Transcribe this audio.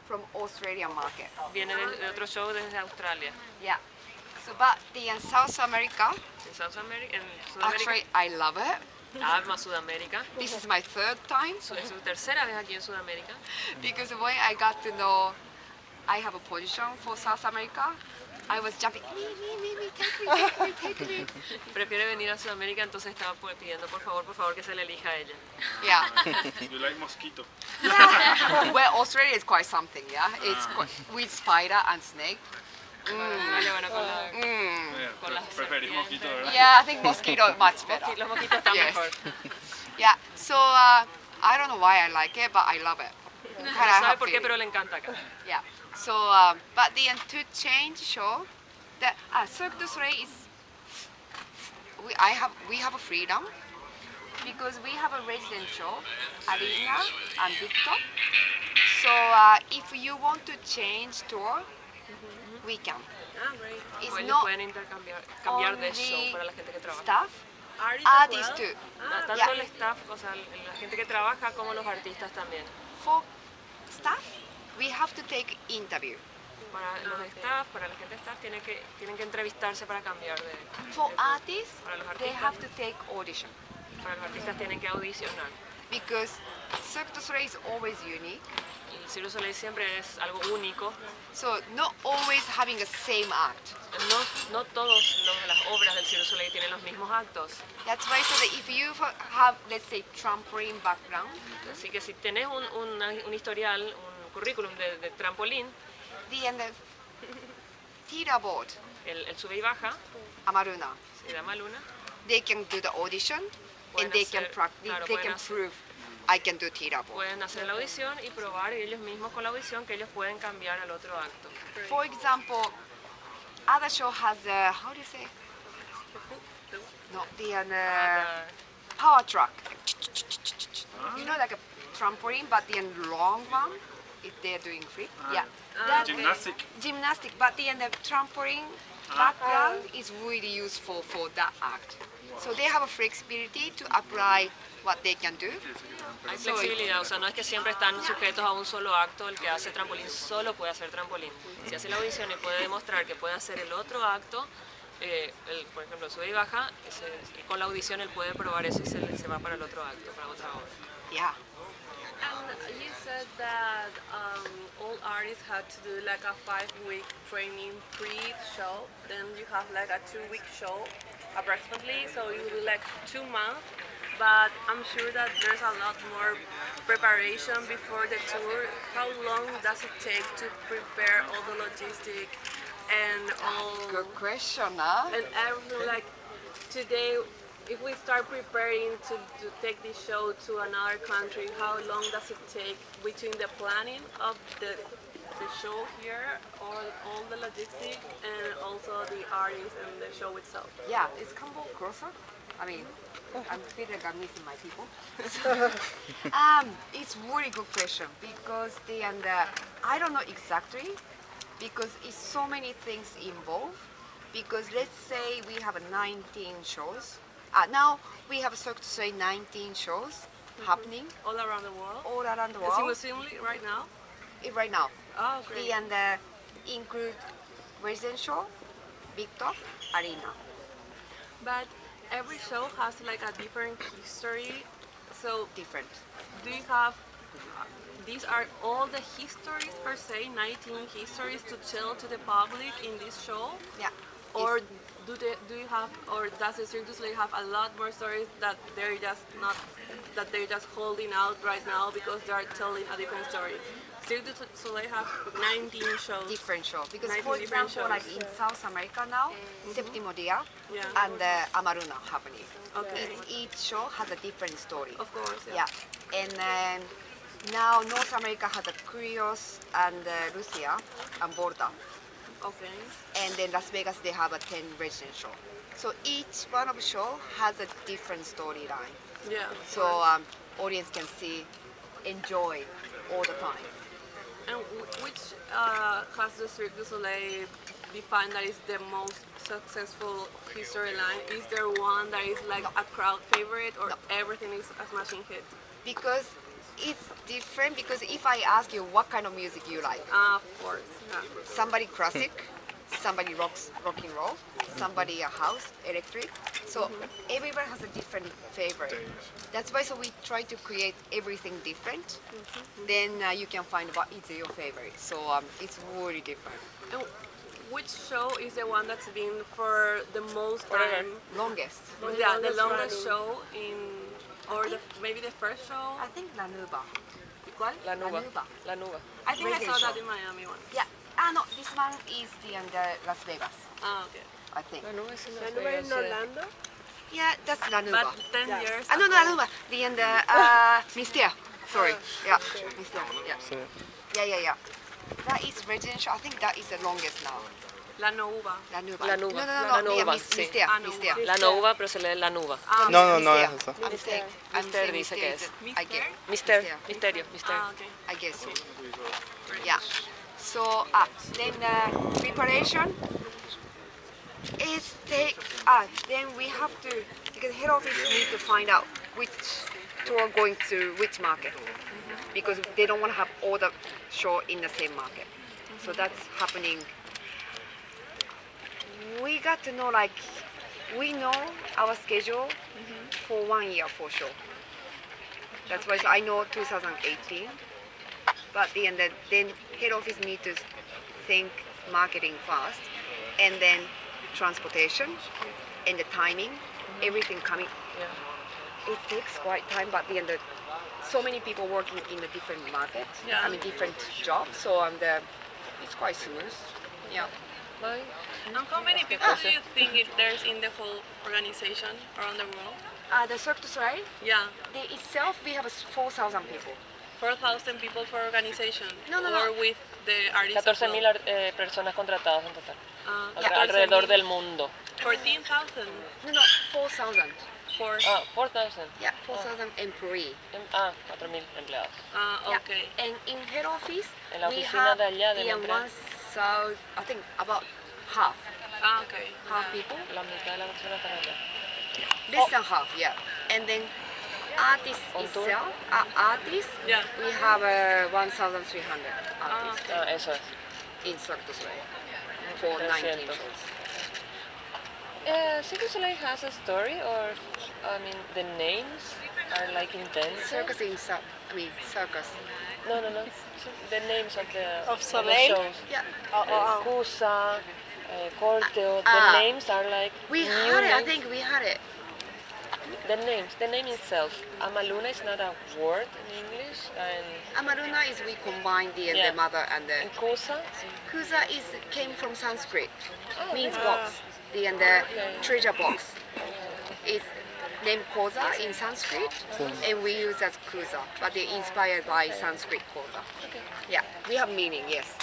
from Australian market. Viene de otro show desde Australia. Yeah. So, but in South America, En Sudamérica. actually, I love it. Ama Sudamérica. This is my third time Es su tercera vez aquí en Sudamérica. because when I got to know I have a position for South America, I was jumping, me, take me. Prefiere venir a Sudamérica, entonces estaba pidiendo por favor que se le elija a ella. Yeah. You like mosquito? Yeah. Well, Australia is quite something, yeah. It's quite, with spider and snake. Vale, bueno, con las Preferís mosquito, ¿verdad? Yeah, I think mosquito much better. Los mosquitos están Yes. mejor. Yeah. So I don't know why I like it, but I love it. No Kind of sabe por qué, happy. pero le encanta acá. Yeah. So, but then to change show, the Cirque du Soleil is we have a freedom because we have a resident show, Arena and Victor. So if you want to change tour, we can. Ah, great. It's Ellos not pueden cambiar de show only para la gente que trabaja. staff, Artists as artists well? too. Tanto Yeah. el staff, o sea, la gente que trabaja como los artistas también. For staff, we have to take interview. Para los staff, para la gente de staff, tienen que entrevistarse para cambiar de... For artists, Para los they artistas. have to take audition Para los artistas tienen que audicionar. because Cirque du Soleil is always unique. El Cirque du Soleil siempre es algo único. So not always having the same act. No todas las obras del Cirque du Soleil tienen los mismos actos. That's why so that if you have, let's say, trampoline background, Así que si tenés un historial, un currículum de trampolín, then the theater board, el sube y baja, Amaluna, se llama Amaluna, they can do the audition Pueden and they can hacer- practice, claro, they pueden can hacer- prove I can do theater board. pueden hacer la audición y probar ellos mismos con la audición que ellos pueden cambiar al otro acto. For example, other show has a, how do you say? No, the power truck. You know, like a trampoline, but the long one, if they're doing free. Yeah. That Gymnastic. gymnastic, but the trampoline background is really useful for that act. So they have a flexibility to apply what they can do. Hay flexibilidad, o sea, no es que siempre están sujetos a un solo acto, el que hace trampolín solo puede hacer trampolín. Si hace la audición y puede demostrar que puede hacer el otro acto, por ejemplo, sube y baja, con la audición él puede probar eso y se va para el otro acto, para otra obra. Yeah. And you said that all artists had to do like a 5-week training pre-show, then you have like a 2-week show approximately, so you do like 2 months, but I'm sure that there's a lot more preparation before the tour. How long does it take to prepare all the logistics and all Good question, huh? and everything? Like today, if we start preparing to take this show to another country, how long does it take between the planning of the show here, or all the logistics, and also the artists and the show itself? Yeah, it's come closer. I mean, I'm feeling like I'm missing my people. It's really good question because I don't know exactly because it's so many things involved. Because let's say we have 19 shows. Now we have Cirque du Soleil 19 shows happening All around the world? all around the world Simultaneously right now? right now. Oh, great. Include resident show, Victor, Arena. But every show has like a different history. So Different. do you have, these are all the histories per se, 19 histories to tell to the public in this show? Yeah. Or do you have, or does the Cirque du Soleil have a lot more stories that they're just not, that they're just holding out right now because they are telling a different story? Cirque du Soleil have 19 shows. Different show because 19 for different example like in South America now, Septimo Dia Yeah. and Amaluna happening. Okay. Each show has a different story. Of course, Yeah. And then now North America has a Curios and Lucia and Borda. Okay. And then Las Vegas they have a 10 resident show. So each one of the show has a different storyline. Yeah. So audience can see, enjoy all the time. And which has the Cirque du Soleil defined that is the most successful history line? Is there one that is like a crowd favorite, or everything is a smashing hit? Because it's different because if I ask you what kind of music you like, Of course. Yeah. somebody classic, somebody rock and roll, somebody a house, electric. So everyone has a different favorite. That's why so we try to create everything different. Then you can find what is your favorite. So it's really different. And which show is the one that's been for the most time? Longest. Yeah, the longest show in, or maybe the first show. I think La Nuba. ¿Cuál? La Nuba. La Nuba. I think I Reggae saw that show. in Miami once. Yeah. No, this one is the Las Vegas. Okay. I think. La Nuba es en ¿La Las nube Vegas, en sí. Orlando? Yeah, that's La Nuba. But 10 years. No, La ago- Nuba. The Mystere. Sorry. Yeah, Mystere. Yeah. That is residential. I think that is the longest now. La Nuba. La Nuba. La Nuba. No. La Yeah, Nuba, sí. Mystere. Ah, Nuba. Mystere. La Nuba, pero se lee la Nuba. No, Mystere. es eso. I'm saying Mister dice que Mystere es. I get. Mister, Mystere. misterio, mister. Ah, okay. I guess so. Yeah. So then preparation. It takes. Then we have to, because head office need to find out which tour going to which market, because they don't want to have all the show in the same market. So that's happening. We got to know, like, we know our schedule for 1 year for sure. That's why so I know 2018. But then head office need to think marketing first, and then transportation and the timing, everything coming. Yeah. It takes quite time, but then so many people working in a different market. Yeah. I mean different jobs. So it's quite smooth. Yeah. Mami. And how many people do you think there's in the whole organization around the world? The Cirque du Soleil, Yeah, itself we have 4,000 people. 4,000 people for organization. No. Or with the artists. as 14.000 well? personas contratadas en total. Yeah, Alrededor 14,000. del mundo. 14,000 No, 4,000. for. 4,000. Yeah, 4,000 employees. 4.000 empleados. Yeah. Okay. And in head office, En la we oficina have de allá de la the empresa. 1,000, I think about half Okay. people. La mitad de las personas están allá. Less than half, yeah. And then artists On tour? itself, artists, Yeah. we have 1,300 artists Eso es. in Cirque du Soleil for 19 300. shows. Cirque du Soleil has a story, or I mean, the names are like intense. Circus circus. No. The names of the Soleil? shows. Yeah. Cusa, Corteo. The Ah. names are like We new had it, I names. think we had it. The name itself. Amaluna is not a word in English, and Amaluna is we combine the Yeah. mother and the Kusa. Kusa came from Sanskrit, Oh, means okay. box. The treasure box is named Kosa in Sanskrit, and we use as Kusa, but they're inspired by Sanskrit Kosa. Okay. Yeah, we have meaning, yes.